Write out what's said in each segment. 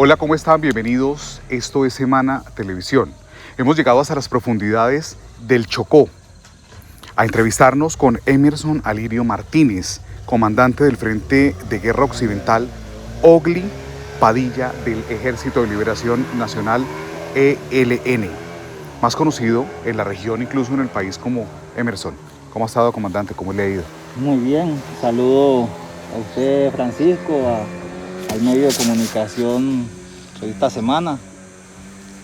Hola, ¿cómo están? Bienvenidos. Esto es Semana Televisión. Hemos llegado hasta las profundidades del Chocó a entrevistarnos con Emerson Alirio Martínez, comandante del Frente de Guerra Occidental Ogli Padilla del Ejército de Liberación Nacional ELN, más conocido en la región, incluso en el país, como Emerson. ¿Cómo ha estado, comandante? ¿Cómo le ha ido? Muy bien, saludo a usted, Francisco, al medio de comunicación Revista Semana,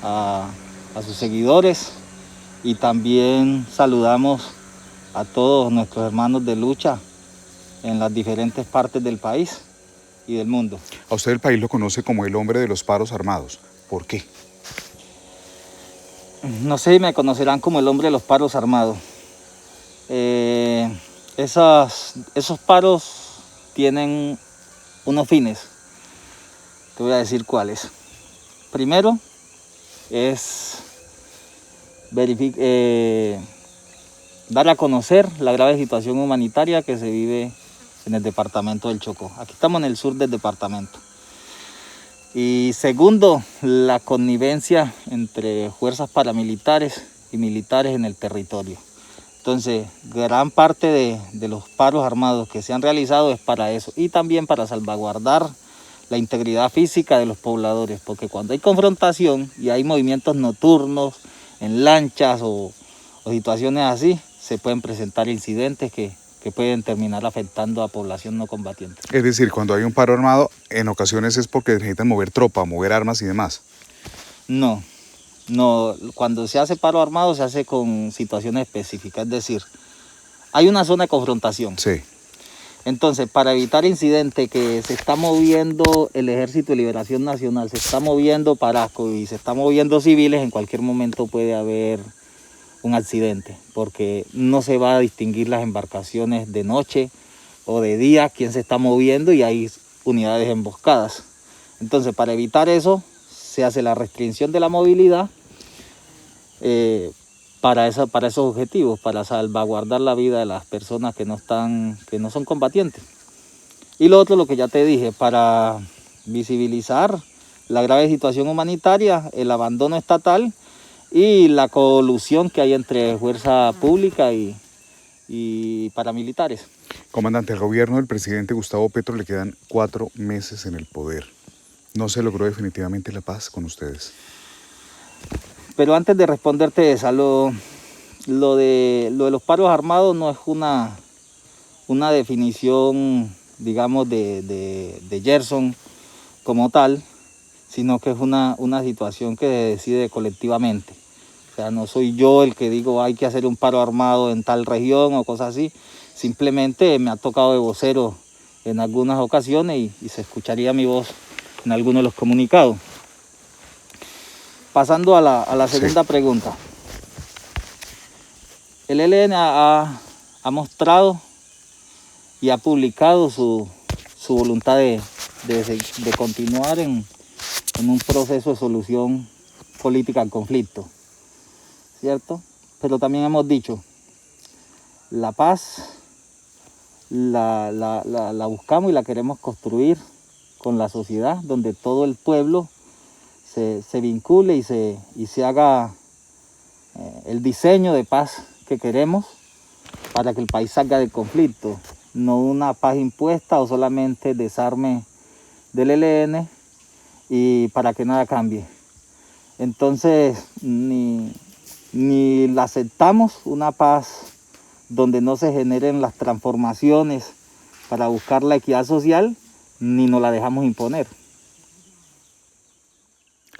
a, a sus seguidores, y también saludamos a todos nuestros hermanos de lucha en las diferentes partes del país y del mundo. A usted el país lo conoce como el hombre de los paros armados. ¿Por qué? No sé si me conocerán como el hombre de los paros armados. Esos paros tienen unos fines. Te voy a decir cuáles. Primero es dar a conocer la grave situación humanitaria que se vive en el departamento del Chocó. Aquí estamos en el sur del departamento. Y segundo, la connivencia entre fuerzas paramilitares y militares en el territorio. Entonces, gran parte de los paros armados que se han realizado es para eso, y también para salvaguardar la integridad física de los pobladores, porque cuando hay confrontación y hay movimientos nocturnos en lanchas o situaciones así, se pueden presentar incidentes que pueden terminar afectando a población no combatiente. Es decir, cuando hay un paro armado, en ocasiones es porque necesitan mover tropa, mover armas y demás. No, cuando se hace paro armado se hace con situaciones específicas, es decir, hay una zona de confrontación. Sí. Entonces, para evitar incidentes, que se está moviendo el Ejército de Liberación Nacional, se está moviendo Parasco y se está moviendo civiles, en cualquier momento puede haber un accidente, porque no se va a distinguir las embarcaciones de noche o de día, quién se está moviendo, y hay unidades emboscadas. Entonces, para evitar eso, se hace la restricción de la movilidad para esos objetivos, para salvaguardar la vida de las personas que no son combatientes. Y lo otro, lo que ya te dije, para visibilizar la grave situación humanitaria, el abandono estatal y la colusión que hay entre fuerza pública y paramilitares. Comandante, al gobierno del presidente Gustavo Petro le quedan 4 meses en el poder. ¿No se logró definitivamente la paz con ustedes? Pero antes de responderte esa, lo de los paros armados no es una definición, digamos, de Gerson como tal, sino que es una situación que se decide colectivamente. O sea, no soy yo el que digo hay que hacer un paro armado en tal región o cosas así. Simplemente me ha tocado de vocero en algunas ocasiones y se escucharía mi voz en algunos de los comunicados. Pasando a la segunda pregunta. El ELN ha mostrado y ha publicado su voluntad de continuar en un proceso de solución política al conflicto, ¿cierto? Pero también hemos dicho, la paz la buscamos y la queremos construir con la sociedad, donde todo el pueblo se vincule y se haga el diseño de paz que queremos para que el país salga del conflicto, no una paz impuesta o solamente desarme del ELN y para que nada cambie. Entonces, ni la aceptamos una paz donde no se generen las transformaciones para buscar la equidad social, ni nos la dejamos imponer.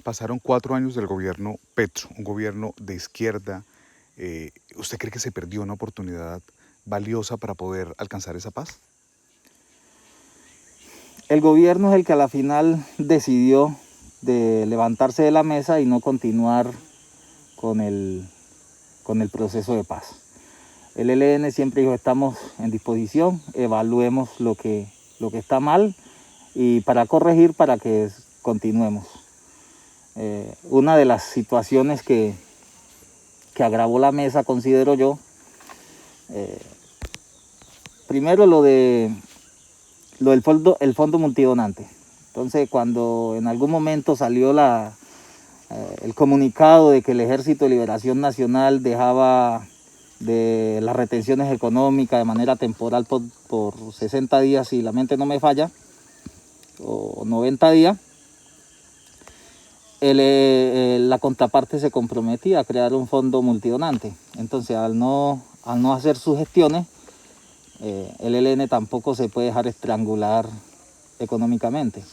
Pasaron 4 años del gobierno Petro, un gobierno de izquierda. ¿Usted cree que se perdió una oportunidad valiosa para poder alcanzar esa paz? El gobierno es el que a la final decidió de levantarse de la mesa y no continuar con el proceso de paz. El ELN siempre dijo, estamos en disposición, evaluemos lo que está mal y para corregir, para que continuemos. Una de las situaciones que agravó la mesa, considero yo, primero el fondo multidonante. Entonces, cuando en algún momento salió el comunicado de que el Ejército de Liberación Nacional dejaba de las retenciones económicas de manera temporal por 60 días, si la mente no me falla, o 90 días, la contraparte se comprometía a crear un fondo multidonante. Entonces, al no hacer sus gestiones, el ELN tampoco se puede dejar estrangular económicamente.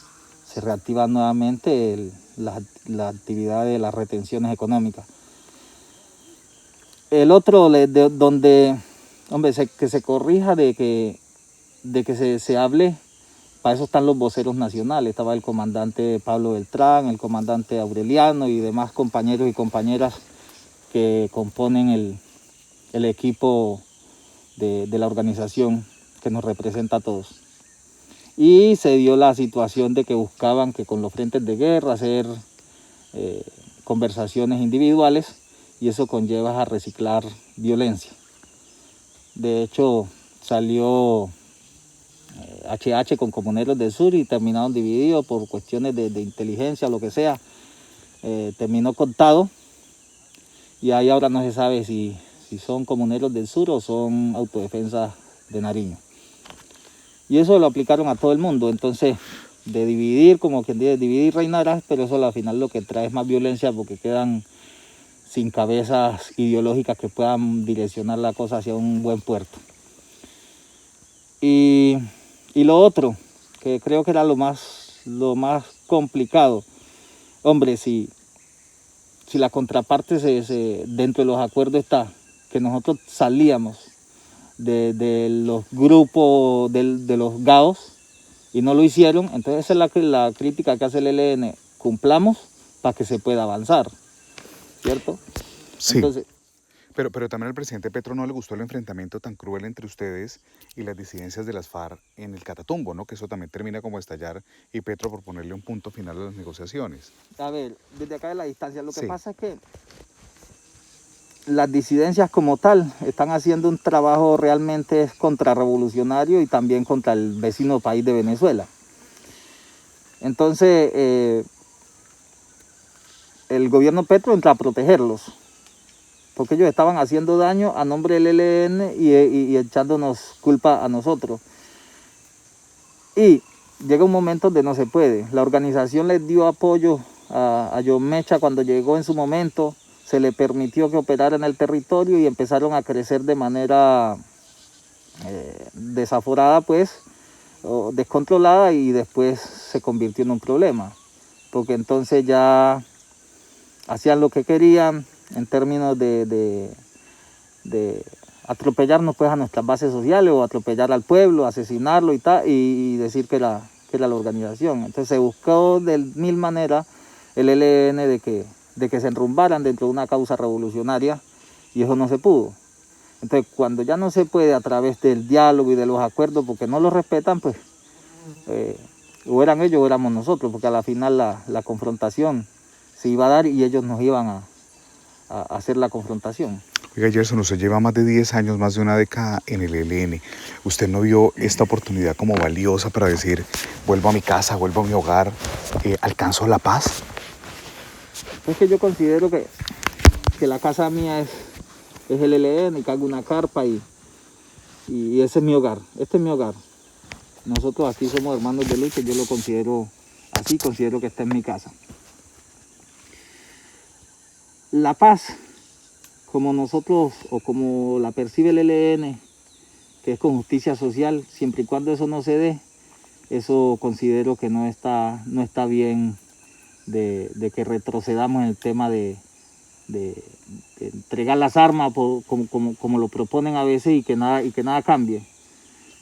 Se reactiva nuevamente la actividad de las retenciones económicas. El otro, donde, hombre, que se corrija de que se hable, para eso están los voceros nacionales. Estaba el comandante Pablo Beltrán, el comandante Aureliano y demás compañeros y compañeras que componen el equipo de la organización que nos representa a todos. Y se dio la situación de que buscaban que con los frentes de guerra hacer conversaciones individuales, y eso conlleva a reciclar violencia. De hecho, salió HH con Comuneros del Sur y terminaron divididos por cuestiones de inteligencia o lo que sea. Terminó contado y ahí ahora no se sabe si son Comuneros del Sur o son Autodefensa de Nariño. Y eso lo aplicaron a todo el mundo. Entonces, de dividir, como quien dice, dividir reinarás, pero eso al final lo que trae es más violencia porque quedan sin cabezas ideológicas que puedan direccionar la cosa hacia un buen puerto. Y lo otro, que creo que era lo más complicado, hombre, si la contraparte dentro de los acuerdos está que nosotros salíamos de los grupos de los GAOs y no lo hicieron, entonces esa es la crítica que hace el ELN, cumplamos para que se pueda avanzar, ¿cierto? Sí. Entonces, Pero también al presidente Petro no le gustó el enfrentamiento tan cruel entre ustedes y las disidencias de las FARC en el Catatumbo, ¿no? Que eso también termina como estallar y Petro por ponerle un punto final a las negociaciones. a ver, desde acá de la distancia, lo que Sí. pasa es que las disidencias como tal están haciendo un trabajo realmente contrarrevolucionario y también contra el vecino país de Venezuela. Entonces, el gobierno Petro entra a protegerlos, porque ellos estaban haciendo daño a nombre del ELN y echándonos culpa a nosotros. Y llega un momento donde no se puede. La organización les dio apoyo a John Mecha cuando llegó en su momento, se le permitió que operara en el territorio y empezaron a crecer de manera desaforada, pues, o descontrolada, y después se convirtió en un problema, porque entonces ya hacían lo que querían en términos de atropellarnos pues a nuestras bases sociales o atropellar al pueblo, asesinarlo y tal, y decir que era la organización. Entonces se buscó de mil maneras el ELN de que se enrumbaran dentro de una causa revolucionaria, y eso no se pudo. Entonces, cuando ya no se puede a través del diálogo y de los acuerdos, porque no los respetan, pues o eran ellos o éramos nosotros, porque a la final la confrontación se iba a dar y ellos nos iban a hacer la confrontación. Oiga, Gerson, usted lleva más de 10 años, más de una década en el ELN. ¿Usted no vio esta oportunidad como valiosa para decir, vuelvo a mi casa, vuelvo a mi hogar, alcanzo la paz? Es que yo considero que la casa mía es el ELN, y que hago una carpa y ese es mi hogar, este es mi hogar. Nosotros aquí somos hermanos de lucha, yo lo considero así, considero que esta es mi casa. La paz, como nosotros o como la percibe el ELN, que es con justicia social, siempre y cuando eso no se dé, eso considero que no está bien de que retrocedamos en el tema de entregar las armas como lo proponen a veces y que nada cambie.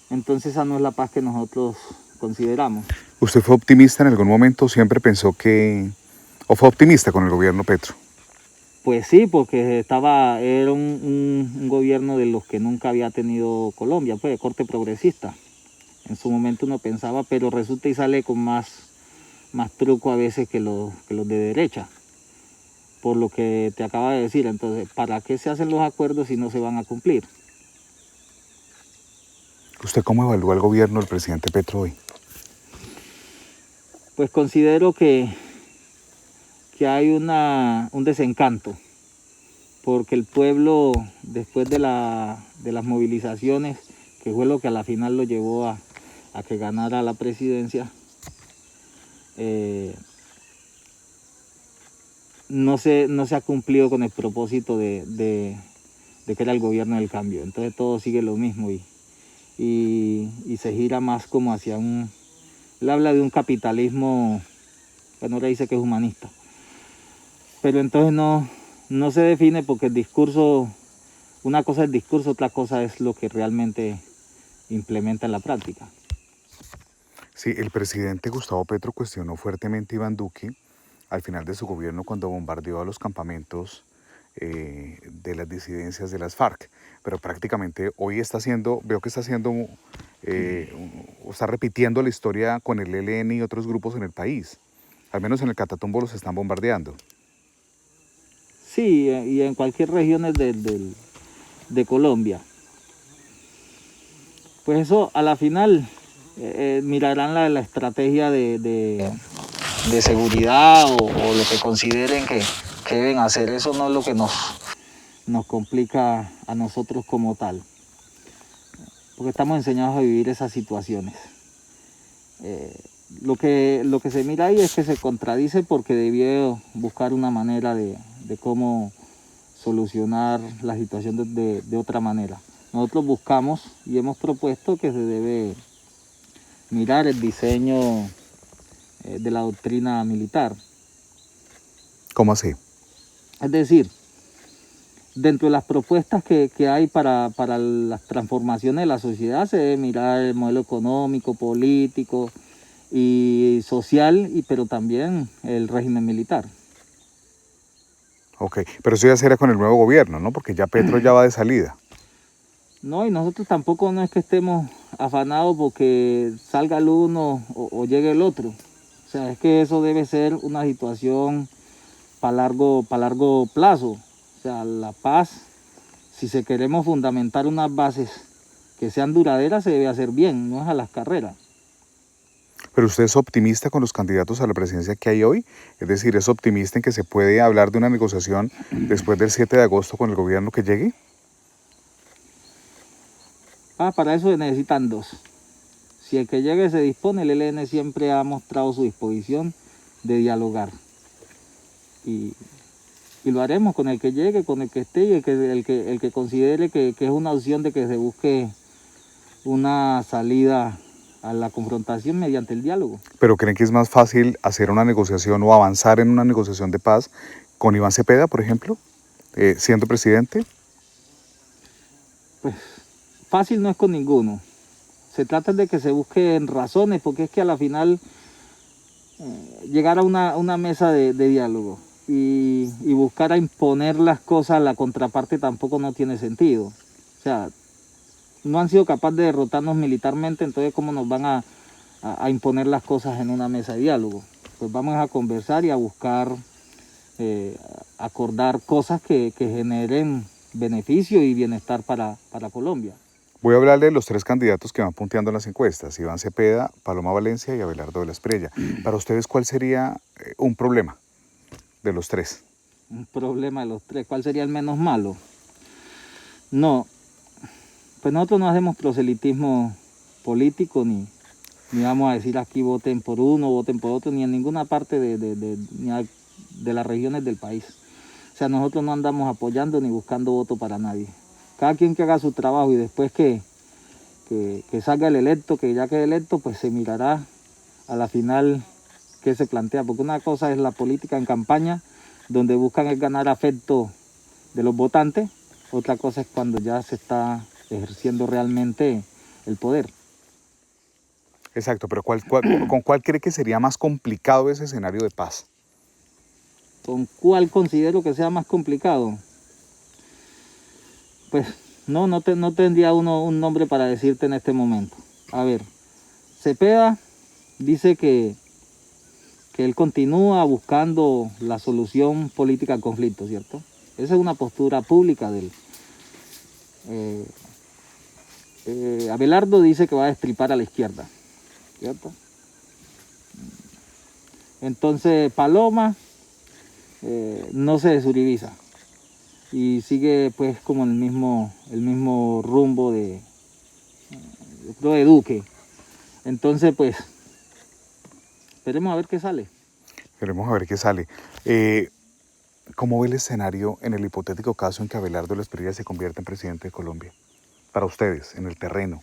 Entonces esa no es la paz que nosotros consideramos. ¿Usted fue optimista en algún momento? ¿Siempre pensó o fue optimista con el gobierno Petro? Pues sí, porque era un gobierno de los que nunca había tenido Colombia, pues de corte progresista. En su momento uno pensaba, pero resulta y sale con más truco a veces que los de derecha, por lo que te acaba de decir. Entonces, ¿para qué se hacen los acuerdos si no se van a cumplir? ¿Usted cómo evalúa el gobierno del presidente Petro hoy? Pues considero que hay un desencanto, porque el pueblo, después de las movilizaciones, que fue lo que a la final lo llevó a que ganara la presidencia, no se ha cumplido con el propósito de que era el gobierno del cambio. Entonces todo sigue lo mismo y se gira más como hacia él habla de un capitalismo, bueno, ahora dice que es humanista, pero entonces no se define, porque el discurso, una cosa es el discurso, otra cosa es lo que realmente implementa en la práctica. Sí, el presidente Gustavo Petro cuestionó fuertemente a Iván Duque al final de su gobierno cuando bombardeó a los campamentos de las disidencias de las FARC, pero prácticamente hoy veo que está repitiendo la historia con el ELN y otros grupos en el país. Al menos en el Catatumbo los están bombardeando. Sí, y en cualquier región de Colombia. Pues eso a la final mirarán la estrategia de seguridad o lo que consideren que deben hacer. Eso no es lo que nos complica a nosotros como tal, porque estamos enseñados a vivir esas situaciones. Lo que se mira ahí es que se contradice, porque debió buscar una manera de cómo solucionar la situación de otra manera. Nosotros buscamos y hemos propuesto que se debe mirar el diseño de la doctrina militar. ¿Cómo así? Es decir, dentro de las propuestas que hay para las transformaciones de la sociedad, se debe mirar el modelo económico, político y social, pero también el régimen militar. Ok, pero eso ya será con el nuevo gobierno, ¿no? Porque ya Petro ya va de salida. No, y nosotros tampoco no es que estemos afanados porque salga el uno o llegue el otro. O sea, es que eso debe ser una situación para largo plazo. O sea, la paz, si se queremos fundamentar unas bases que sean duraderas, se debe hacer bien, no es a las carreras. Pero usted es optimista con los candidatos a la presidencia que hay hoy, es decir, ¿es optimista en que se puede hablar de una negociación después del 7 de agosto con el gobierno que llegue? Para eso se necesitan dos. Si el que llegue se dispone, el ELN siempre ha mostrado su disposición de dialogar. Y lo haremos con el que llegue, con el que esté, y el que considere que es una opción de que se busque una salida a la confrontación mediante el diálogo. ¿Pero creen que es más fácil hacer una negociación o avanzar en una negociación de paz con Iván Cepeda, por ejemplo, siendo presidente? Pues fácil no es con ninguno. Se trata de que se busquen razones, porque es que a la final llegar a una mesa de diálogo y buscar a imponer las cosas a la contraparte tampoco no tiene sentido. O sea, no han sido capaces de derrotarnos militarmente, entonces ¿cómo nos van a imponer las cosas en una mesa de diálogo? Pues vamos a conversar y a buscar acordar cosas que generen beneficio y bienestar para Colombia. Voy a hablarle de los tres candidatos que van punteando en las encuestas: Iván Cepeda, Paloma Valencia y Abelardo de la Espriella. Para ustedes, ¿cuál sería un problema de los tres? Un problema de los tres. ¿Cuál sería el menos malo? No, pues nosotros no hacemos proselitismo político, ni vamos a decir aquí voten por uno, voten por otro, ni en ninguna parte de las regiones del país. O sea, nosotros no andamos apoyando ni buscando voto para nadie. Cada quien que haga su trabajo, y después que salga el electo, que ya quede electo, pues se mirará a la final qué se plantea. Porque una cosa es la política en campaña, donde buscan es ganar afecto de los votantes. Otra cosa es cuando ya se está ejerciendo realmente el poder. Exacto, pero ¿con cuál cree que sería más complicado ese escenario de paz? ¿Con cuál considero que sea más complicado? Pues no tendría un nombre para decirte en este momento. A ver, Cepeda dice que él continúa buscando la solución política al conflicto, ¿cierto? Esa es una postura pública de él. Abelardo dice que va a destripar a la izquierda, ¿cierto? Entonces Paloma no se desuribiza y sigue pues como el mismo rumbo de, yo creo, de Duque. Entonces pues esperemos a ver qué sale. Queremos a ver qué sale. ¿Cómo ve el escenario en el hipotético caso en que Abelardo Lesperilla se convierta en presidente de Colombia? Para ustedes, en el terreno.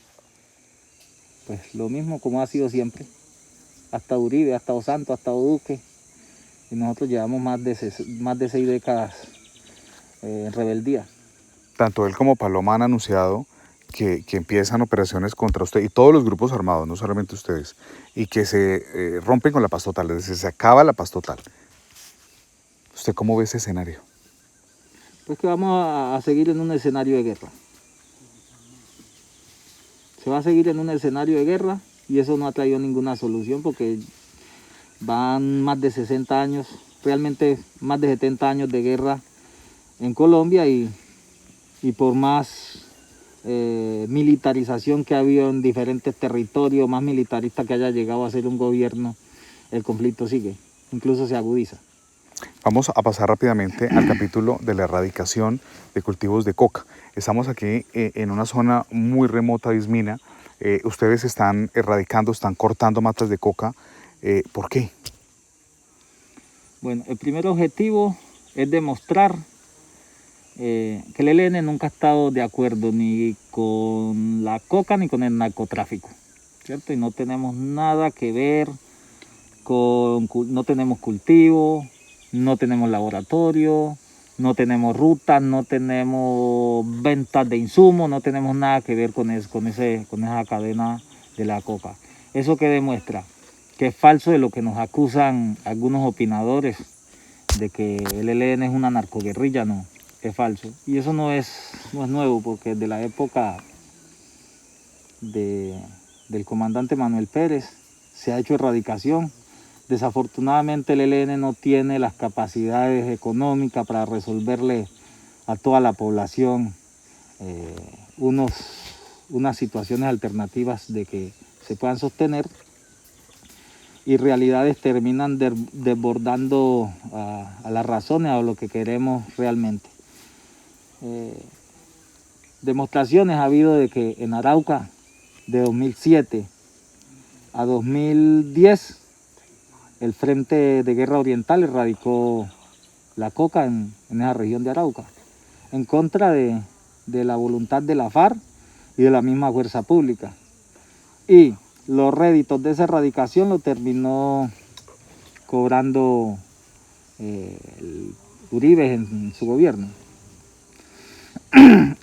Pues lo mismo como ha sido siempre. Ha estado Uribe, ha estado Santos, ha estado Duque. Y nosotros llevamos más de 6 décadas en rebeldía. Tanto él como Paloma han anunciado que empiezan operaciones contra usted y todos los grupos armados, no solamente ustedes, y que se rompen con la paz total, es decir, se acaba la paz total. ¿Usted cómo ve ese escenario? Pues que vamos a seguir en un escenario de guerra. Se va a seguir en un escenario de guerra y eso no ha traído ninguna solución porque van más de 60 años, realmente más de 70 años de guerra en Colombia y por más militarización que ha habido en diferentes territorios, más militarista que haya llegado a ser un gobierno, el conflicto sigue, incluso se agudiza. Vamos a pasar rápidamente al capítulo de la erradicación de cultivos de coca. Estamos aquí en una zona muy remota de Ismina. Ustedes están erradicando, están cortando matas de coca. ¿Por qué? Bueno, el primer objetivo es demostrar que el ELN nunca ha estado de acuerdo ni con la coca ni con el narcotráfico, ¿cierto? Y no tenemos nada que ver no tenemos cultivo, no tenemos laboratorio, no tenemos rutas, no tenemos ventas de insumos, no tenemos nada que ver con esa cadena de la coca. ¿Eso qué demuestra? Que es falso de lo que nos acusan algunos opinadores, de que el ELN es una narcoguerrilla, no, es falso. Y eso no es nuevo, porque desde la época del comandante Manuel Pérez se ha hecho erradicación. Desafortunadamente el ELN no tiene las capacidades económicas para resolverle a toda la población unas situaciones alternativas de que se puedan sostener, y realidades terminan desbordando a las razones, a lo que queremos realmente. Demostraciones ha habido de que en Arauca, de 2007 a 2010, el Frente de Guerra Oriental erradicó la coca en esa región de Arauca, en contra de la voluntad de la FARC y de la misma fuerza pública. Y los réditos de esa erradicación lo terminó cobrando Uribe en su gobierno.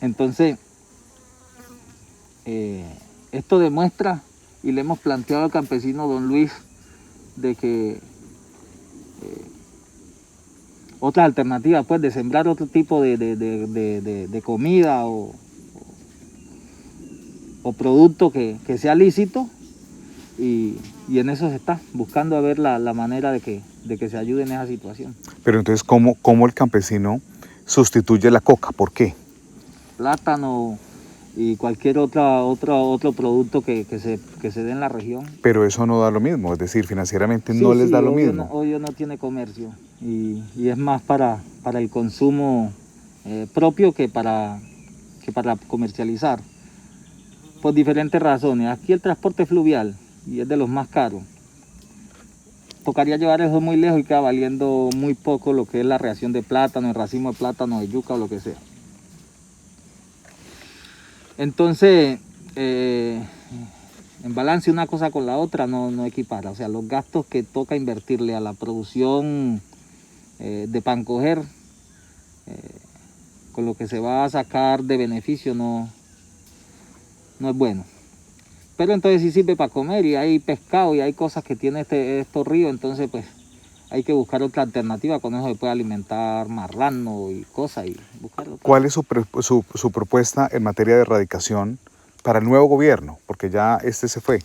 Entonces, esto demuestra, y le hemos planteado al campesino don Luis, de que otras alternativas, pues, de sembrar otro tipo de comida o producto que sea lícito, y en eso se está buscando a ver la manera de que se ayude en esa situación. Pero entonces, ¿cómo el campesino sustituye la coca? ¿Por qué? Plátano y cualquier otro producto que se dé en la región. Pero eso no da lo mismo, es decir, financieramente no les da lo mismo. Hoy no tiene comercio y es más para el consumo propio que para comercializar, por diferentes razones. Aquí el transporte fluvial, y es de los más caros, tocaría llevar eso muy lejos y queda valiendo muy poco lo que es la reacción de plátano, el racimo de plátano, de yuca o lo que sea. Entonces, en balance una cosa con la otra no equipara. O sea, los gastos que toca invertirle a la producción de pan coger, con lo que se va a sacar de beneficio, no es bueno. Pero entonces sí sirve para comer, y hay pescado y hay cosas que tiene estos ríos, entonces pues hay que buscar otra alternativa. Con eso se puede alimentar marrano y cosas, y buscar otra. ¿Cuál es su propuesta en materia de erradicación para el nuevo gobierno? Porque ya este se fue.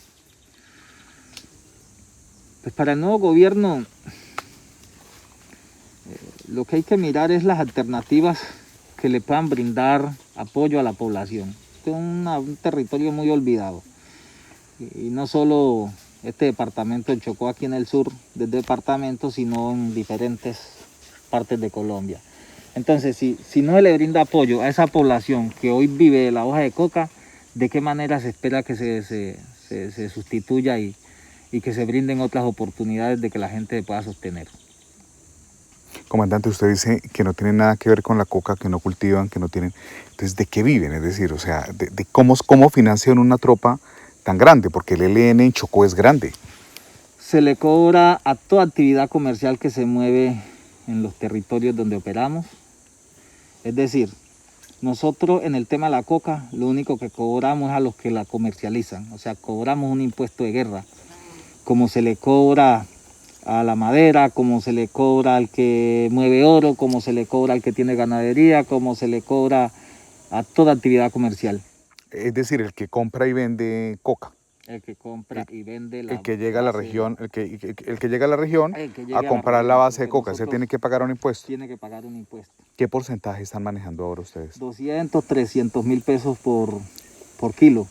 Pues para el nuevo gobierno lo que hay que mirar es las alternativas que le puedan brindar apoyo a la población. Este es un territorio muy olvidado. Y no solo este departamento del Chocó aquí en el sur del departamento, sino en diferentes partes de Colombia. Entonces, si no se le brinda apoyo a esa población que hoy vive de la hoja de coca, ¿de qué manera se espera que se sustituya y que se brinden otras oportunidades de que la gente se pueda sostener? Comandante, usted dice que no tiene nada que ver con la coca, que no cultivan, que no tienen... Entonces, ¿de qué viven? Es decir, o sea, de cómo financian una tropa tan grande, porque el ELN en Chocó es grande. Se le cobra a toda actividad comercial que se mueve en los territorios donde operamos. Es decir, nosotros en el tema de la coca, lo único que cobramos es a los que la comercializan. O sea, cobramos un impuesto de guerra, como se le cobra a la madera, como se le cobra al que mueve oro, como se le cobra al que tiene ganadería, como se le cobra a toda actividad comercial. Es decir, el que compra y vende coca. El que compra y vende el que llega a la región, el que llega a la región a a comprar la base de coca, se nosotros tiene que pagar un impuesto. tiene que pagar un impuesto. ¿Qué porcentaje están manejando ahora ustedes? 200, 300 mil pesos por kilo.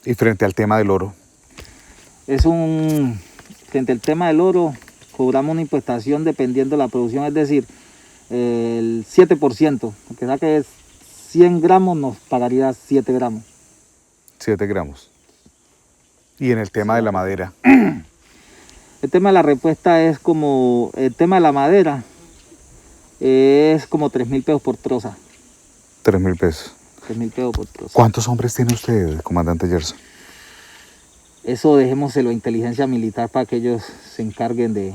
Y frente al tema del oro, Frente al tema del oro, cobramos una impuestación dependiendo de la producción, es decir, el 7%, que saque 100 gramos nos pagaría 7 gramos. 7 gramos. Y en el tema de la madera. El tema de la respuesta es como, el tema de la madera es como 3.000 pesos por troza. 3.000 pesos. 3.000 pesos por troza. ¿Cuántos hombres tiene usted, comandante Gerson? Eso dejémoselo a inteligencia militar para que ellos se encarguen de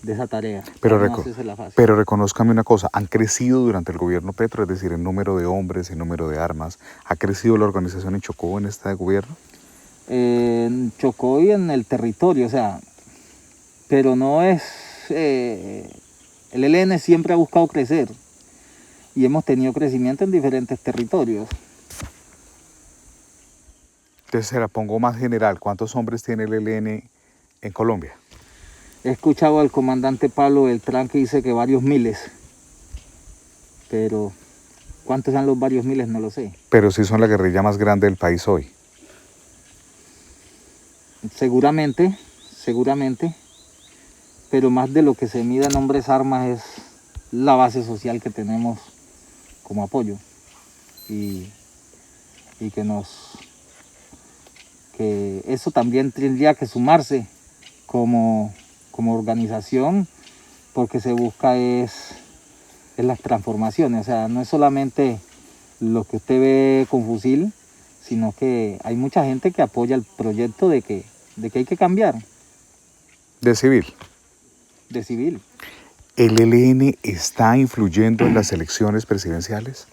esa tarea. Pero reconózcame una cosa, han crecido durante el gobierno Petro, es decir, el número de hombres, el número de armas, ¿ha crecido la organización en Chocó en este gobierno? En Chocó y en el territorio, o sea, pero no es... el ELN siempre ha buscado crecer y hemos tenido crecimiento en diferentes territorios. Entonces se la pongo más general, ¿cuántos hombres tiene el ELN en Colombia? He escuchado al comandante Pablo Beltrán que dice que varios miles, pero cuántos sean los varios miles no lo sé. Pero sí son la guerrilla más grande del país hoy. Seguramente, pero más de lo que se mida en hombres armas es la base social que tenemos como apoyo y que eso también tendría que sumarse como organización, porque se busca es las transformaciones, o sea, no es solamente lo que usted ve con fusil, sino que hay mucha gente que apoya el proyecto de que hay que cambiar. De civil. De civil. ¿El ELN está influyendo en las elecciones presidenciales?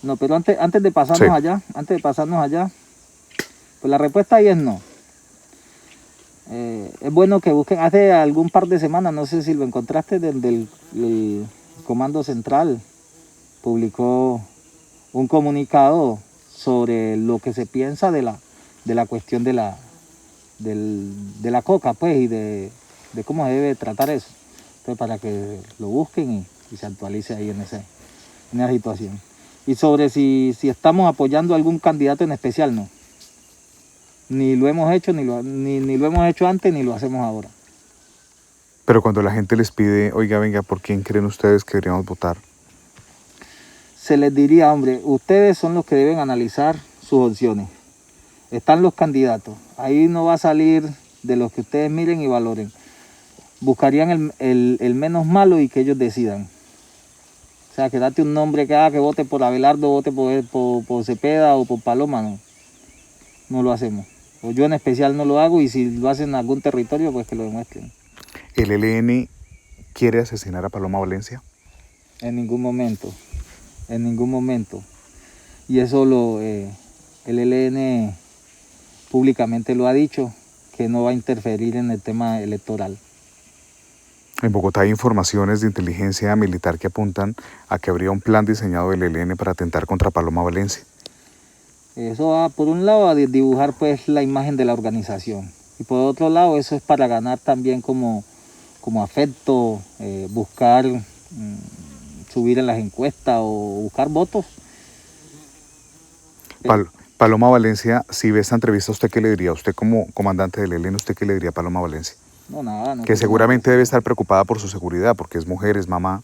No, pero antes de pasarnos allá, pues la respuesta ahí es no. Es bueno que busquen, hace algún par de semanas, no sé si lo encontraste, del Comando Central, publicó un comunicado sobre lo que se piensa de la cuestión de la coca, pues, y de cómo se debe tratar eso. Entonces, para que lo busquen y se actualice ahí en esa situación. Y sobre si estamos apoyando a algún candidato en especial, no. Ni lo hemos hecho, ni lo hemos hecho antes, ni lo hacemos ahora. Pero cuando la gente les pide, oiga, venga, ¿por quién creen ustedes que deberíamos votar? Se les diría, hombre, ustedes son los que deben analizar sus opciones. Están los candidatos. Ahí no va a salir de los que ustedes miren y valoren. Buscarían el menos malo y que ellos decidan. O sea, que date un nombre que vote por Abelardo, vote por Cepeda o por Paloma, no lo hacemos. O yo en especial no lo hago, y si lo hacen en algún territorio, pues que lo demuestren. ¿El ELN quiere asesinar a Paloma Valencia? En ningún momento. Y eso el ELN públicamente lo ha dicho, que no va a interferir en el tema electoral. En Bogotá hay informaciones de inteligencia militar que apuntan a que habría un plan diseñado del ELN para atentar contra Paloma Valencia. Eso va, por un lado, a dibujar pues la imagen de la organización, y por otro lado eso es para ganar también como afecto, buscar subir en las encuestas o buscar votos. Paloma Valencia, si ve esta entrevista, ¿usted qué le diría? Usted como comandante del ELN, ¿usted qué le diría a Paloma Valencia? No, nada. No Que seguramente debe estar preocupada por su seguridad, porque es mujer, es mamá.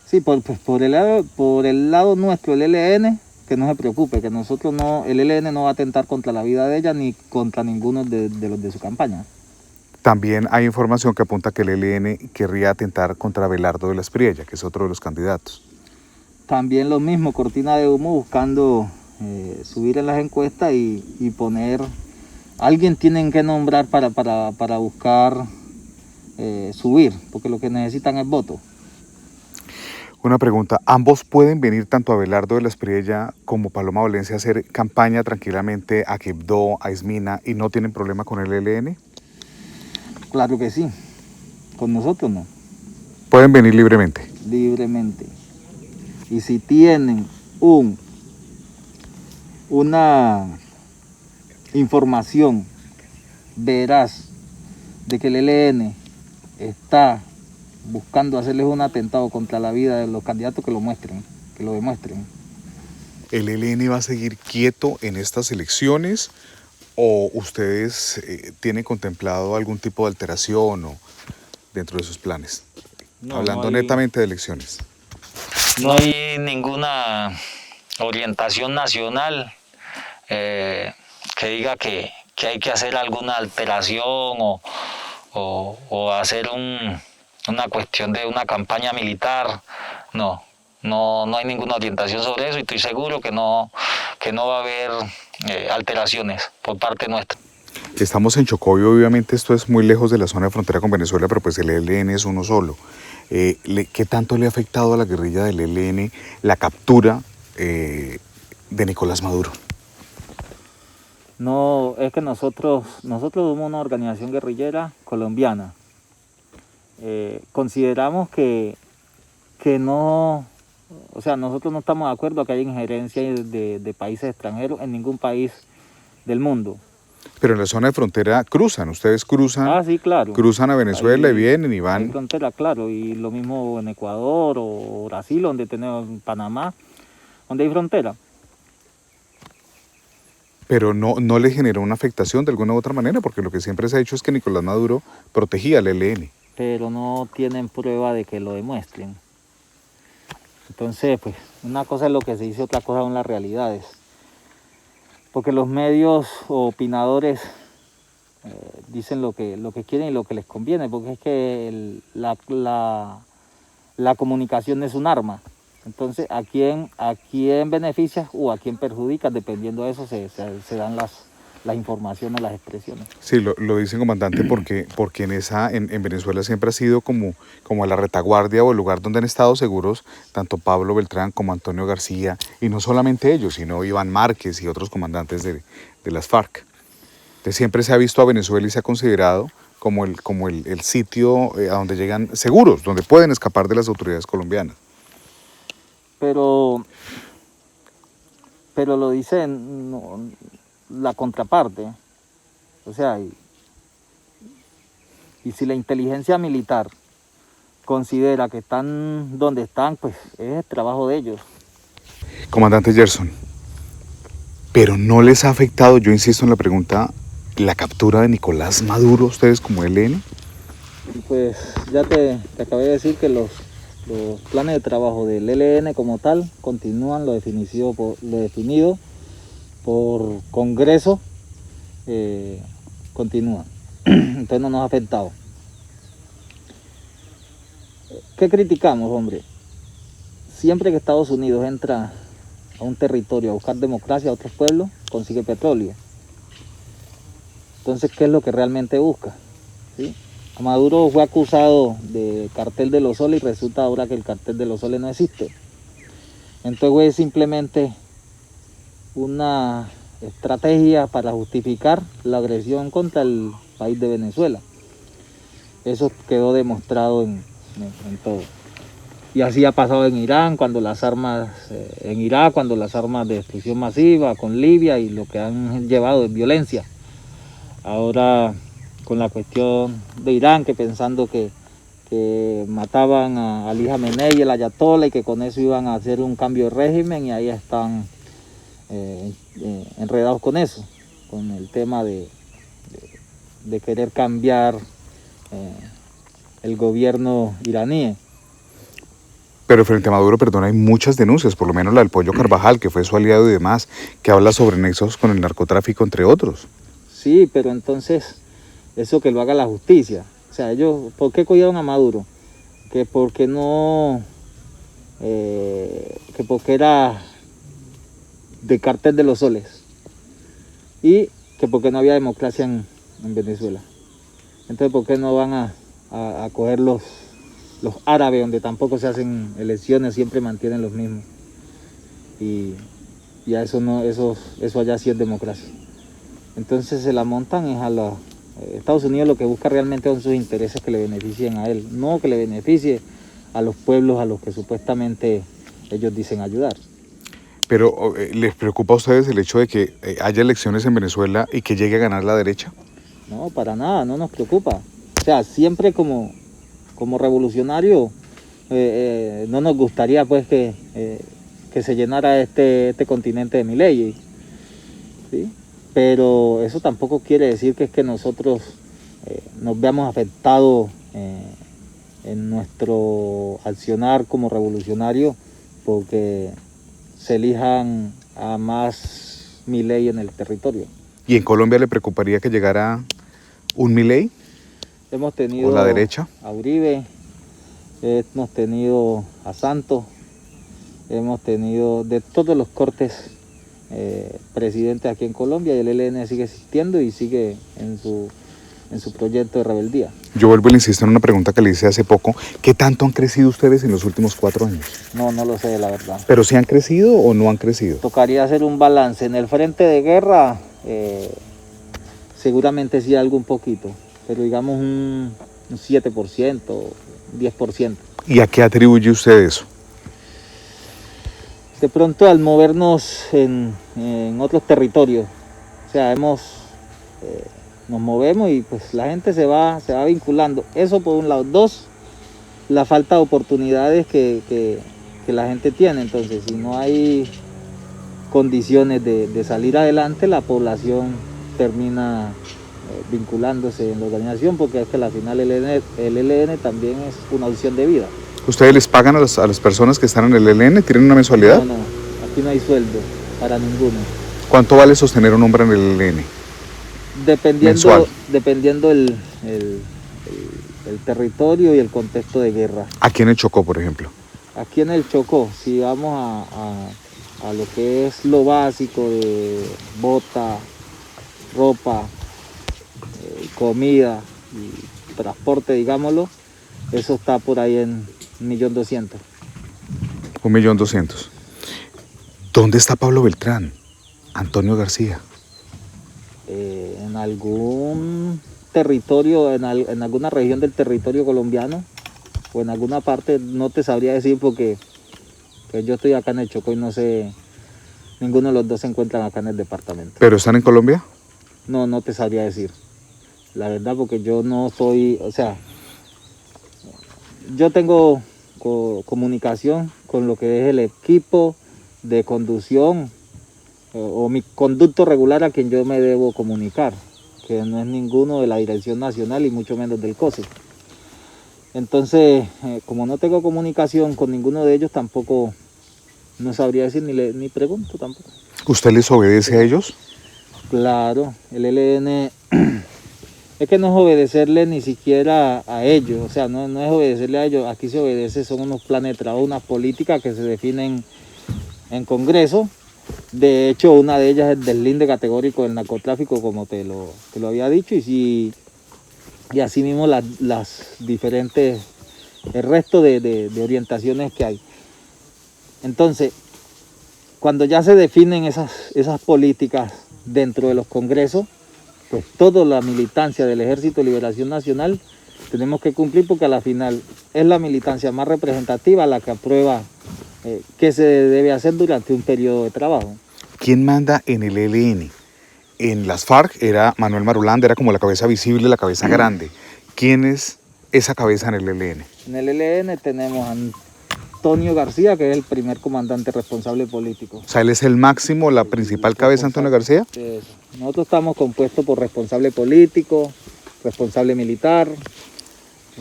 Sí, pues por el lado nuestro, el ELN, que no se preocupe, que nosotros no, el ELN no va a atentar contra la vida de ella ni contra ninguno de los de su campaña. También hay información que apunta que el ELN querría atentar contra Abelardo de la Espriella, que es otro de los candidatos. También lo mismo, cortina de humo, buscando subir en las encuestas y poner... Alguien tienen que nombrar para buscar subir, porque lo que necesitan es voto. Una pregunta, ¿ambos pueden venir, tanto Abelardo de la Espriella como Paloma Valencia, a hacer campaña tranquilamente a Quibdó, a Esmina, y no tienen problema con el ELN? Claro que sí, con nosotros no. Pueden venir libremente. Libremente. Y si tienen una información veraz de que el ELN está buscando hacerles un atentado contra la vida de los candidatos, que lo muestren, que lo demuestren. ¿El ELN va a seguir quieto en estas elecciones o ustedes tienen contemplado algún tipo de alteración o dentro de sus planes? No, Hablando netamente de elecciones. No hay ninguna orientación nacional que diga que hay que hacer alguna alteración o hacer una cuestión de una campaña militar. No hay ninguna orientación sobre eso y estoy seguro que no va a haber alteraciones por parte nuestra. Estamos en Chocó y obviamente esto es muy lejos de la zona de frontera con Venezuela, pero pues el ELN es uno solo. ¿Qué tanto le ha afectado a la guerrilla del ELN la captura de Nicolás Maduro? No, es que nosotros somos una organización guerrillera colombiana. Consideramos que no, o sea, nosotros no estamos de acuerdo a que haya injerencia de países extranjeros en ningún país del mundo. Pero en la zona de frontera cruzan, ustedes cruzan, sí, claro. Cruzan a Venezuela y vienen y van. Hay frontera, claro, y lo mismo en Ecuador o Brasil, donde tenemos Panamá, donde hay frontera. Pero no le generó una afectación de alguna u otra manera, porque lo que siempre se ha dicho es que Nicolás Maduro protegía al ELN. Pero no tienen prueba de que lo demuestren. Entonces, pues, una cosa es lo que se dice, otra cosa son las realidades. Porque los medios o opinadores dicen lo que quieren y lo que les conviene, porque es que la comunicación es un arma. Entonces, ¿a quién beneficias o a quién perjudicas? Dependiendo de eso se dan las informaciones, las expresiones. Sí, lo dicen, comandante, porque en Venezuela siempre ha sido como la retaguardia o el lugar donde han estado seguros tanto Pablo Beltrán como Antonio García, y no solamente ellos, sino Iván Márquez y otros comandantes de las FARC. Entonces, siempre se ha visto a Venezuela y se ha considerado como el sitio a donde llegan seguros, donde pueden escapar de las autoridades colombianas. Pero lo dicen la contraparte. O sea, y si la inteligencia militar considera que están donde están, pues es el trabajo de ellos. Comandante Gerson, pero no les ha afectado, yo insisto en la pregunta, la captura de Nicolás Maduro, ustedes como ELN. Pues ya te acabé de decir que los planes de trabajo del ELN como tal continúan lo definido por Congreso, continúan. Entonces no nos ha afectado. ¿Qué criticamos, hombre? Siempre que Estados Unidos entra a un territorio a buscar democracia a otros pueblos, consigue petróleo. Entonces, ¿qué es lo que realmente busca? ¿Sí? Maduro fue acusado de cartel de los soles y resulta ahora que el cartel de los soles no existe. Entonces es simplemente una estrategia para justificar la agresión contra el país de Venezuela. Eso quedó demostrado en todo. Y así ha pasado en Irán, cuando las armas, en Irak, cuando las armas de destrucción masiva, con Libia, y lo que han llevado es violencia. Ahora con la cuestión de Irán, que pensando que mataban a Ali Jamenei y el Ayatollah y que con eso iban a hacer un cambio de régimen, y ahí están enredados con eso, con el tema de querer cambiar el gobierno iraní. Pero frente a Maduro, perdón, hay muchas denuncias, por lo menos la del Pollo Carvajal, que fue su aliado y demás, que habla sobre nexos con el narcotráfico, entre otros. Sí, pero entonces eso que lo haga la justicia. O sea, ellos, ¿por qué cogieron a Maduro? Que porque no, que porque era de Cártel de los Soles y que porque no había democracia en Venezuela. Entonces, ¿por qué no van a coger los árabes, donde tampoco se hacen elecciones, siempre mantienen los mismos? Y a eso no, eso allá sí es democracia. Entonces se la montan es a la... Estados Unidos lo que busca realmente son sus intereses que le beneficien a él, no que le beneficie a los pueblos a los que supuestamente ellos dicen ayudar. Pero ¿les preocupa a ustedes el hecho de que haya elecciones en Venezuela y que llegue a ganar la derecha? No, para nada, no nos preocupa. O sea, siempre como revolucionario no nos gustaría pues que se llenara este continente de Milei, ¿sí? Pero eso tampoco quiere decir que es que nosotros nos veamos afectados en nuestro accionar como revolucionario porque se elijan a más Milei en el territorio. ¿Y en Colombia le preocuparía que llegara un Milei? Hemos tenido ¿O la derecha? A Uribe, hemos tenido a Santos, hemos tenido de todos los cortes presidentes aquí en Colombia, y el ELN sigue existiendo y sigue en su proyecto de rebeldía. Yo vuelvo y le insisto en una pregunta que le hice hace poco. ¿Qué tanto han crecido ustedes en los últimos 4 años? No lo sé, la verdad. ¿Pero sí han crecido o no han crecido? Tocaría hacer un balance. En el frente de guerra seguramente sí algo un poquito, pero digamos un 7%, 10%. ¿Y a qué atribuye usted eso? De pronto al movernos en otros territorios, o sea, nos movemos y pues la gente se va vinculando. Eso por un lado. 2, la falta de oportunidades que la gente tiene. Entonces, si no hay condiciones de salir adelante, la población termina vinculándose en la organización, porque es que al final el ELN también es una opción de vida. ¿Ustedes les pagan a las personas que están en el ELN? ¿Tienen una mensualidad? No, aquí no hay sueldo para ninguno. ¿Cuánto vale sostener un hombre en el ELN? Dependiendo el territorio y el contexto de guerra. Aquí en el Chocó, por ejemplo. Aquí en el Chocó, si vamos a lo que es lo básico de bota, ropa, comida y transporte, digámoslo, eso está por ahí en 1.200.000. 1.200.000. ¿Dónde está Pablo Beltrán? Antonio García. En algún territorio, en alguna región del territorio colombiano o en alguna parte, no te sabría decir porque pues yo estoy acá en el Chocó y no sé, ninguno de los dos se encuentran acá en el departamento. ¿Pero están en Colombia? No te sabría decir, la verdad, porque yo no soy, o sea, yo tengo comunicación con lo que es el equipo de conducción o mi conducto regular a quien yo me debo comunicar, que no es ninguno de la Dirección Nacional y mucho menos del COSE. Entonces, como no tengo comunicación con ninguno de ellos, tampoco no sabría decir ni pregunto tampoco. ¿Usted les obedece a ellos? Claro, el ELN es que no es obedecerle ni siquiera a ellos, o sea, no es obedecerle a ellos, aquí se obedece, son unos planes de trabajo, unas políticas que se definen en Congreso. De hecho, una de ellas es el deslinde categórico del narcotráfico, como te lo había dicho, y así mismo las diferentes, el resto de orientaciones que hay. Entonces, cuando ya se definen esas políticas dentro de los congresos, pues toda la militancia del Ejército de Liberación Nacional tenemos que cumplir, porque a la final es la militancia más representativa la que aprueba qué se debe hacer durante un periodo de trabajo. ¿Quién manda en el ELN? En las FARC era Manuel Marulanda, era como la cabeza visible, la cabeza grande. ¿Quién es esa cabeza en el ELN? En el ELN tenemos Antonio García, que es el primer comandante responsable político. O sea, él es el máximo, la principal cabeza, Antonio García. Eso. Nosotros estamos compuestos por responsable político, responsable militar,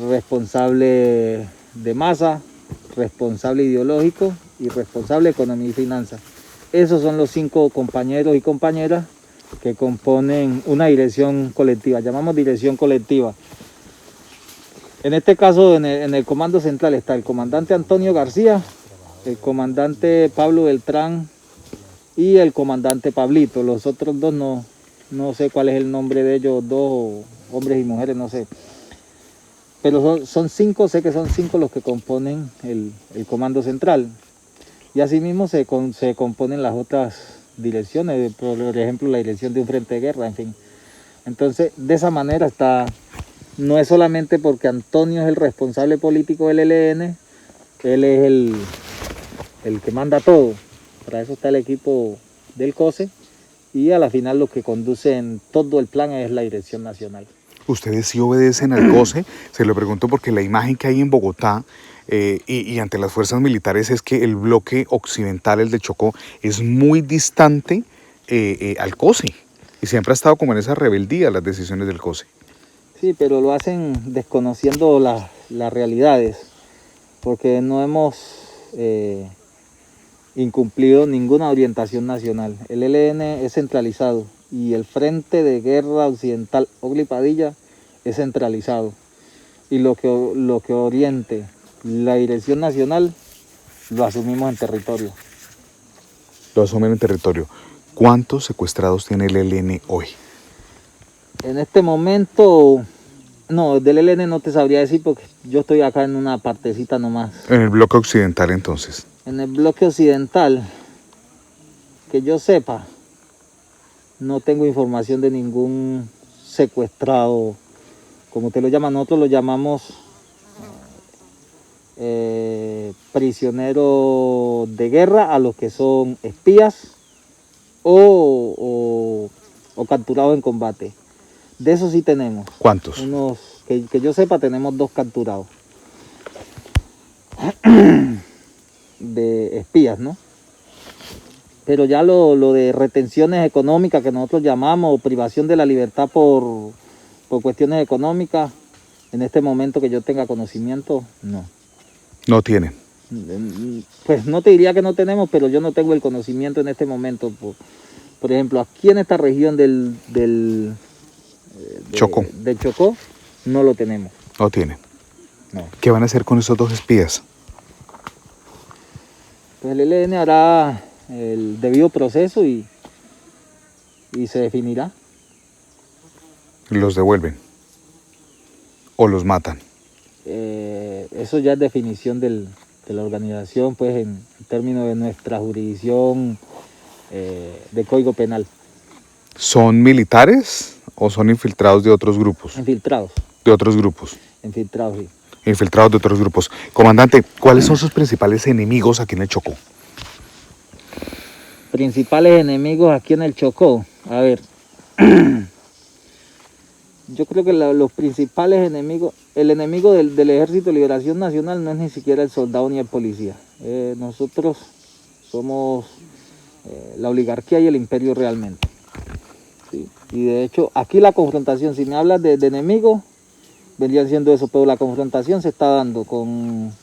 responsable de masa, responsable ideológico y responsable de economía y finanzas. Esos son los 5 compañeros y compañeras que componen una dirección colectiva, llamamos dirección colectiva. En este caso, en el comando central está el comandante Antonio García, el comandante Pablo Beltrán y el comandante Pablito. Los otros 2 no sé cuál es el nombre de ellos, 2 hombres y mujeres, no sé. Pero son 5, sé que son 5 los que componen el comando central. Y asimismo se componen las otras direcciones, por ejemplo la dirección de un frente de guerra, en fin. Entonces, de esa manera no es solamente porque Antonio es el responsable político del ELN, él es el que manda todo. Para eso está el equipo del COSE y a la final lo que conduce en todo el plan es la dirección nacional. Ustedes sí obedecen al COSE, se lo pregunto porque la imagen que hay en Bogotá y ante las fuerzas militares es que el bloque occidental, el de Chocó, es muy distante al COSE y siempre ha estado como en esa rebeldía las decisiones del COSE. Sí, pero lo hacen desconociendo las realidades, porque no hemos incumplido ninguna orientación nacional. El ELN es centralizado y el Frente de Guerra Occidental Ogli Padilla es centralizado. Y lo que oriente la dirección nacional lo asumimos en territorio. Lo asumen en territorio. ¿Cuántos secuestrados tiene el ELN hoy? En este momento, no, del ELN no te sabría decir porque yo estoy acá en una partecita nomás. En el bloque occidental entonces. En el bloque occidental, que yo sepa, no tengo información de ningún secuestrado, como usted lo llama, nosotros lo llamamos prisioneros de guerra a los que son espías o capturados en combate. De eso sí tenemos. ¿Cuántos? Unos, que yo sepa, tenemos 2 capturados. De espías, ¿no? Pero ya lo de retenciones económicas que nosotros llamamos, o privación de la libertad por cuestiones económicas, en este momento que yo tenga conocimiento, no. No tienen. Pues no te diría que no tenemos, pero yo no tengo el conocimiento en este momento. Por ejemplo, aquí en esta región del Chocó. de Chocó, no lo tenemos. No tienen. No. ¿Qué van a hacer con esos 2 espías? Pues el ELN hará el debido proceso y se definirá. ¿Los devuelven? ¿O los matan? Eso ya es definición de la organización, pues en términos de nuestra jurisdicción de Código Penal. ¿Son militares o son infiltrados de otros grupos? Infiltrados. De otros grupos. Infiltrados, sí. Infiltrados de otros grupos. Comandante, ¿cuáles son sus principales enemigos aquí en el Chocó? Principales enemigos aquí en el Chocó. A ver, yo creo que los principales enemigos, el enemigo del Ejército de Liberación Nacional no es ni siquiera el soldado ni el policía. Nosotros somos la oligarquía y el imperio realmente. ¿Sí? Y de hecho, aquí la confrontación, si me hablas de enemigos, vendrían siendo eso, pero la confrontación se está dando con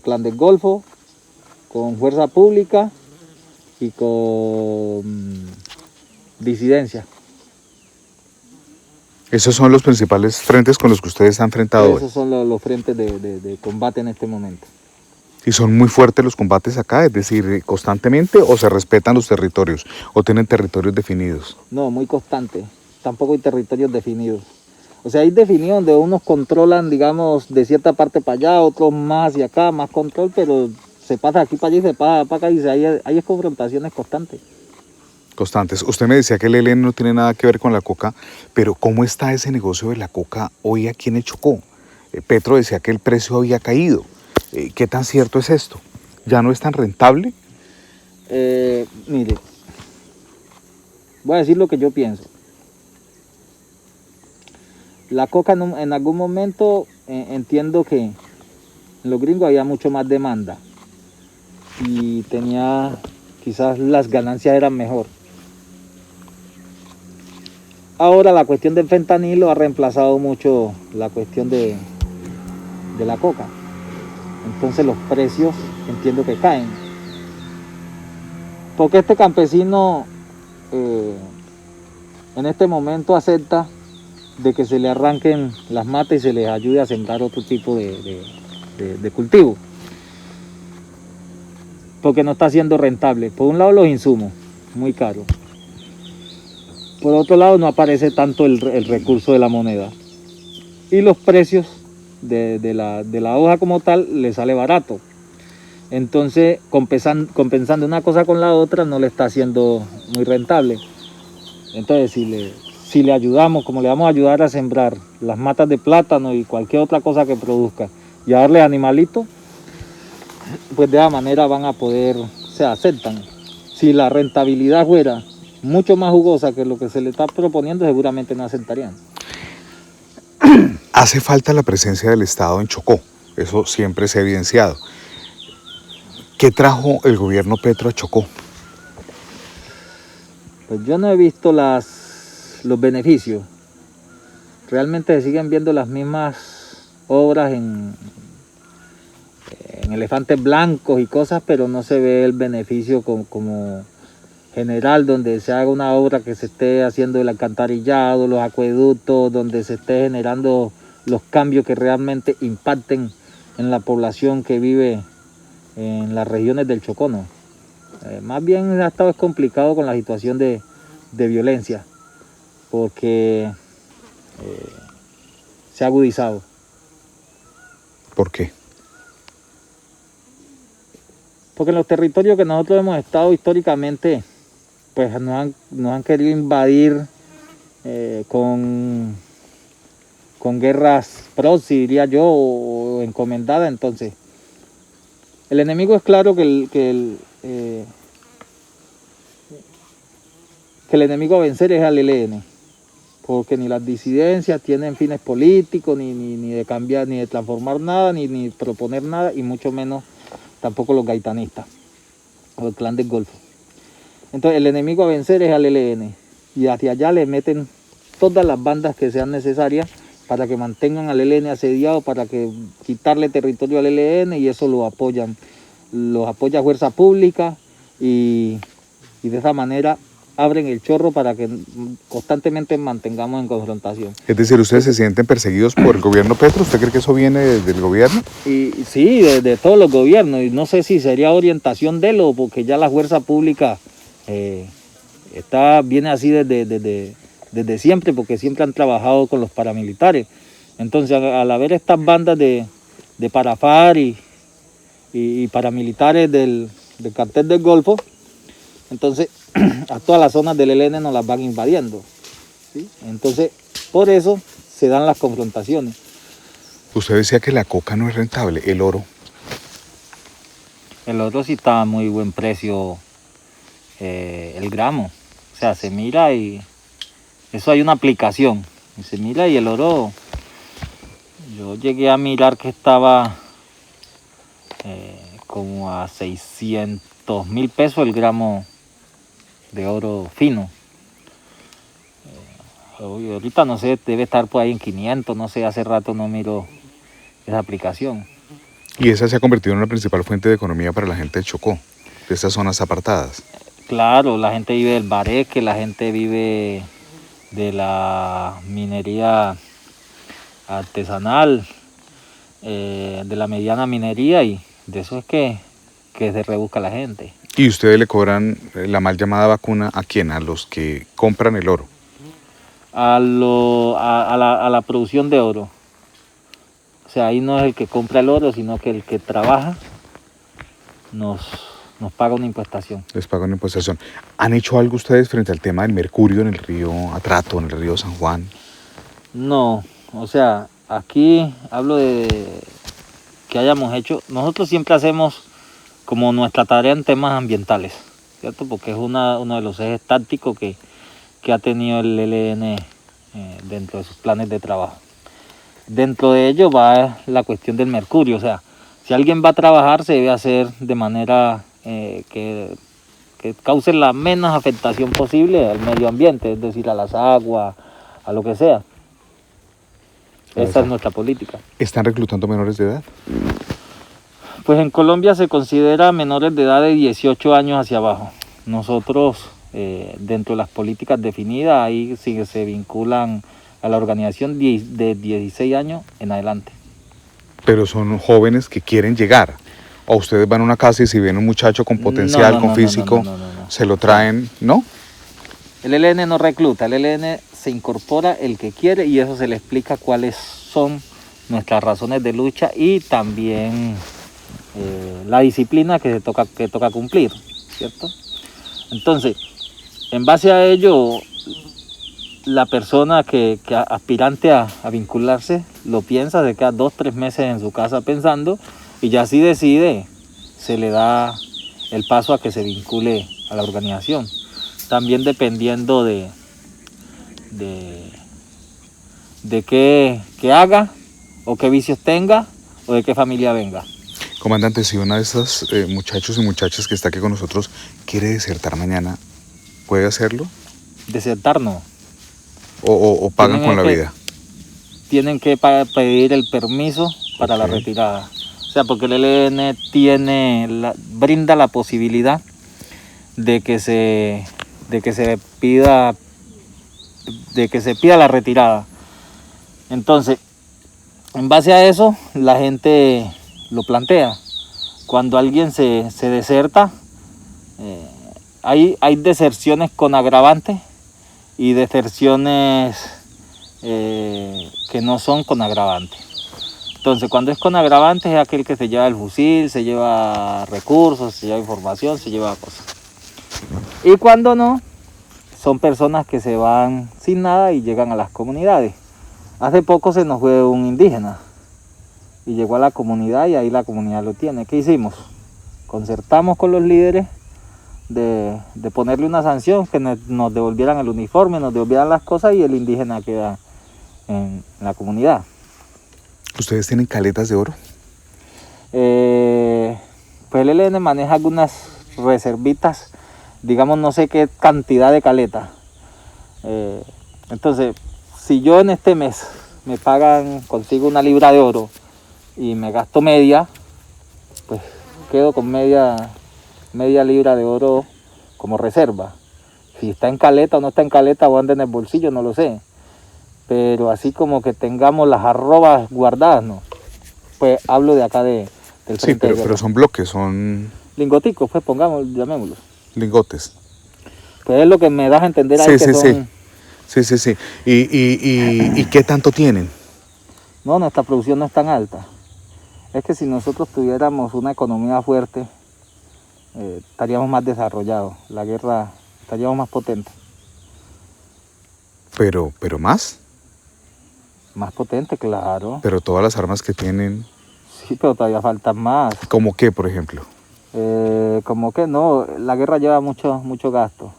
Clan del Golfo, con Fuerza Pública y con disidencia. Esos son los principales frentes con los que ustedes se han enfrentado hoy. Esos son los frentes de combate en este momento. ¿Y son muy fuertes los combates acá? Es decir, ¿constantemente o se respetan los territorios? ¿O tienen territorios definidos? No, muy constante. Tampoco hay territorios definidos. O sea, hay definidos donde unos controlan, digamos, de cierta parte para allá, otros más hacia acá, más control, pero se pasa aquí para allá y se pasa para acá y hay confrontaciones constantes. Constantes. Usted me decía que el ELN no tiene nada que ver con la coca, pero ¿cómo está ese negocio de la coca hoy aquí en el Chocó? Petro decía que el precio había caído. ¿Qué tan cierto es esto? ¿Ya no es tan rentable? Mire, voy a decir lo que yo pienso. La coca en algún momento entiendo que En los gringos había mucho más demanda y quizás las ganancias eran mejor. Ahora la cuestión del fentanilo ha reemplazado mucho la cuestión de la coca. Entonces los precios entiendo que caen. Porque este campesino en este momento acepta de que se le arranquen las matas y se les ayude a sembrar otro tipo de cultivo. Porque no está siendo rentable. Por un lado los insumos, muy caros. Por otro lado no aparece tanto el recurso de la moneda. Y los precios de la hoja como tal le sale barato. Entonces compensando una cosa con la otra no le está haciendo muy rentable. Entonces si le ayudamos, como le vamos a ayudar a sembrar las matas de plátano y cualquier otra cosa que produzca y a darle animalitos, pues de esa manera van a poder, se aceptan. Si la rentabilidad fuera mucho más jugosa que lo que se le está proponiendo, seguramente no aceptarían. Hace falta la presencia del Estado en Chocó, eso siempre se ha evidenciado. ¿Qué trajo el gobierno Petro a Chocó? Pues yo no he visto los beneficios. Realmente se siguen viendo las mismas obras en elefantes blancos y cosas, pero no se ve el beneficio como general, donde se haga una obra que se esté haciendo el alcantarillado, los acueductos, donde se esté generando los cambios que realmente impacten en la población que vive en las regiones del Chocó, ¿no? Más bien ha estado complicado con la situación de violencia, porque se ha agudizado. ¿Por qué? Porque en los territorios que nosotros hemos estado históricamente, pues nos han querido invadir con guerras proxy, diría yo, o encomendadas. Entonces, el enemigo es claro que el enemigo a vencer es al ELN, porque ni las disidencias tienen fines políticos, ni de cambiar, ni de transformar nada, ni proponer nada, y mucho menos tampoco los gaitanistas o el clan del Golfo. Entonces el enemigo a vencer es al ELN, y hacia allá le meten todas las bandas que sean necesarias para que mantengan al ELN asediado, para que quitarle territorio al ELN, y eso lo apoya Fuerza Pública, y de esa manera abren el chorro para que constantemente mantengamos en confrontación. Es decir, ¿ustedes se sienten perseguidos por el gobierno Petro? ¿Usted cree que eso viene del gobierno? Y sí, de todos los gobiernos, y no sé si sería orientación de él o porque ya la fuerza pública viene así desde siempre, porque siempre han trabajado con los paramilitares. Entonces, al haber estas bandas de Parafar y paramilitares del cartel del Golfo, entonces a todas las zonas del ELN nos las van invadiendo, ¿sí? Entonces, por eso se dan las confrontaciones. Usted decía que la coca no es rentable, el oro. El oro sí está a muy buen precio, el gramo. O sea, se mira y eso hay una aplicación. Y se mira y el oro, yo llegué a mirar que estaba como a 600.000 pesos el gramo de oro fino. Ahorita no sé, debe estar por ahí en 500, no sé, hace rato no miro esa aplicación. Y esa se ha convertido en una principal fuente de economía para la gente de Chocó, de estas zonas apartadas. Claro, la gente vive del bareque, la gente vive de la minería artesanal, de la mediana minería, y de eso es que se rebusca la gente. ¿Y ustedes le cobran la mal llamada vacuna a quién? A los que compran el oro. A la producción de oro. O sea, ahí no es el que compra el oro, sino que el que trabaja nos paga una impuestación. Les pagan una imposición. ¿Han hecho algo ustedes frente al tema del mercurio en el río Atrato, en el río San Juan? No, o sea, aquí hablo de que hayamos hecho. Nosotros siempre hacemos como nuestra tarea en temas ambientales, ¿cierto? Porque es uno de los ejes tácticos que ha tenido el ELN dentro de sus planes de trabajo. Dentro de ello va la cuestión del mercurio, o sea, Si alguien va a trabajar, se debe hacer de manera que cause la menos afectación posible al medio ambiente, es decir, a las aguas, a lo que sea. Esa es nuestra política. ¿Están reclutando menores de edad? Pues en Colombia se considera menores de edad de 18 años hacia abajo. Nosotros, dentro de las políticas definidas, ahí sí se vinculan a la organización de 16 años en adelante. Pero son jóvenes que quieren llegar. O ustedes van a una casa y si ven un muchacho con potencial, con físico, se lo traen, ¿no? El ELN no recluta, el ELN se incorpora el que quiere y eso se le explica cuáles son nuestras razones de lucha y también la disciplina que toca cumplir, ¿cierto? Entonces, en base a ello, la persona que aspirante a vincularse lo piensa, se queda 2-3 meses en su casa pensando y ya si decide, se le da el paso a que se vincule a la organización. También dependiendo de qué haga o qué vicios tenga o de qué familia venga. Comandante, si una de esas muchachos y muchachas que está aquí con nosotros quiere desertar mañana, ¿puede hacerlo? Desertar no. ¿O pagan con la vida? Tienen que pedir el permiso para la retirada. O sea, porque el ELN brinda la posibilidad de que se pida la retirada. Entonces, en base a eso, la gente lo plantea. Cuando alguien se deserta, hay deserciones con agravantes y deserciones que no son con agravantes. Entonces, cuando es con agravantes es aquel que se lleva el fusil, se lleva recursos, se lleva información, se lleva cosas. Y cuando no, son personas que se van sin nada y llegan a las comunidades. Hace poco se nos fue un indígena y llegó a la comunidad y ahí la comunidad lo tiene. ¿Qué hicimos? Concertamos con los líderes de ponerle una sanción, que nos devolvieran el uniforme, nos devolvieran las cosas y el indígena queda en la comunidad. ¿Ustedes tienen caletas de oro? Pues el ELN maneja algunas reservitas, digamos no sé qué cantidad de caletas. Entonces, si yo en este mes me pagan, consigo una libra de oro y me gasto media, pues quedo con media libra de oro como reserva. Si está en caleta o no está en caleta o anda en el bolsillo, no lo sé. Pero así como que tengamos las arrobas guardadas, no. Pues hablo de acá del frente. Sí, pero son bloques, son... lingoticos, pues pongamos, llamémoslos. Lingotes. Pues es lo que me das a entender ahí que son... Sí. ¿Y qué tanto tienen? No, nuestra producción no es tan alta. Es que si nosotros tuviéramos una economía fuerte, estaríamos más desarrollados. La guerra estaríamos más potentes. ¿Pero más? Más potente, claro. Pero todas las armas que tienen... Sí, pero todavía faltan más. ¿Cómo qué, por ejemplo? Como que no, la guerra lleva mucho gasto.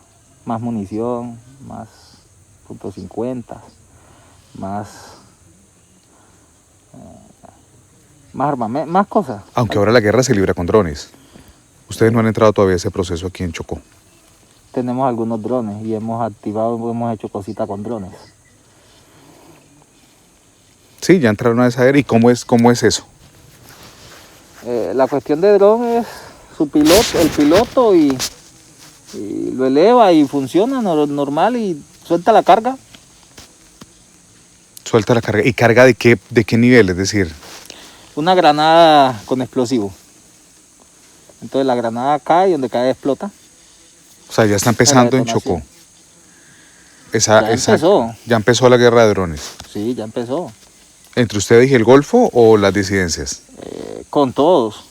Más munición, más .50, más armamento, más cosas. Aunque ahora la guerra se libra con drones. Ustedes no han entrado todavía a ese proceso aquí en Chocó. Tenemos algunos drones y hemos hecho cositas con drones. Sí, ya entraron a esa era. ¿Y cómo es eso? La cuestión de dron es el piloto y lo eleva y funciona normal y suelta la carga. Suelta la carga. ¿Y carga de qué nivel? Es decir... Una granada con explosivo. Entonces la granada cae y donde cae explota. O sea, ya está empezando en Chocó. Empezó. Ya empezó la guerra de drones. Sí, ya empezó. ¿Entre ustedes y el Golfo o las disidencias? Con todos.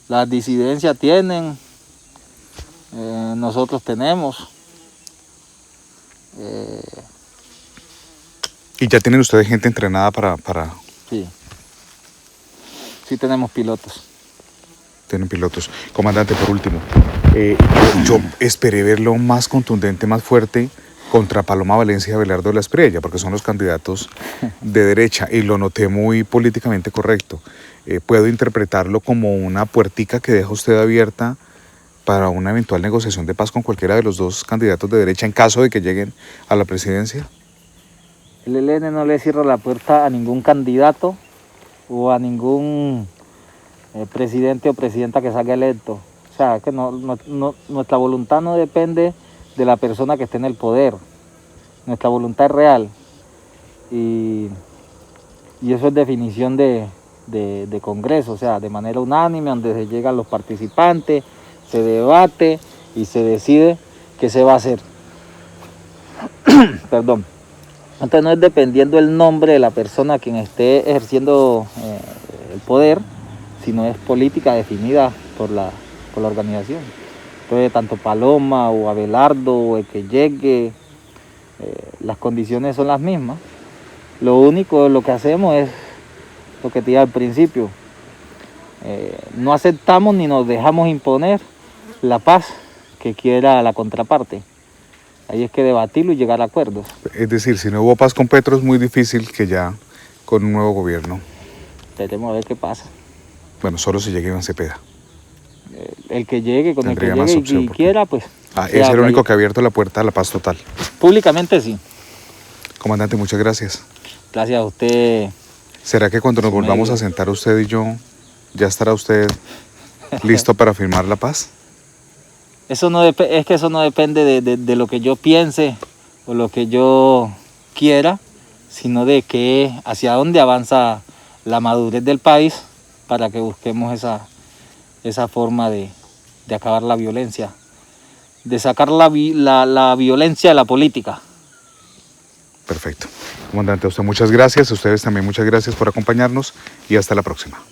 Las disidencias tienen, nosotros tenemos. ¿Y ya tienen ustedes gente entrenada para...? Sí tenemos pilotos. Tienen pilotos. Comandante, por último, yo esperé verlo más contundente, más fuerte contra Paloma Valencia y Abelardo de la Espriella, porque son los candidatos de derecha, y lo noté muy políticamente correcto. ¿Puedo interpretarlo como una puertica que deja usted abierta para una eventual negociación de paz con cualquiera de los dos candidatos de derecha en caso de que lleguen a la presidencia? El ELN no le cierra la puerta a ningún candidato o a ningún presidente o presidenta que salga electo. O sea, que nuestra voluntad no depende de la persona que esté en el poder. Nuestra voluntad es real. Y eso es definición de Congreso, o sea, de manera unánime, donde se llegan los participantes, se debate y se decide qué se va a hacer. Perdón. Entonces no es dependiendo el nombre de la persona quien esté ejerciendo el poder, sino es política definida por la organización. Entonces tanto Paloma o Abelardo o el que llegue, las condiciones son las mismas. Lo único, lo que hacemos es lo que te dije al principio. No aceptamos ni nos dejamos imponer la paz que quiera la contraparte. Ahí es que debatirlo y llegar a acuerdos. Es decir, si no hubo paz con Petro, es muy difícil que ya con un nuevo gobierno. Tenemos a ver qué pasa. Bueno, solo si llega Iván Cepeda. El que llegue, con Tendría el que más llegue opción, y porque... quiera, pues... es el único que ha abierto la puerta a la paz total. Públicamente sí. Comandante, muchas gracias. Gracias a usted. ¿Será que cuando nos volvamos a sentar usted y yo, ya estará usted listo para firmar la paz? Eso no es que eso no depende de lo que yo piense o lo que yo quiera, sino de que hacia dónde avanza la madurez del país para que busquemos esa forma de acabar la violencia, de sacar la violencia de la política. Perfecto. Comandante, a usted muchas gracias, a ustedes también muchas gracias por acompañarnos y hasta la próxima.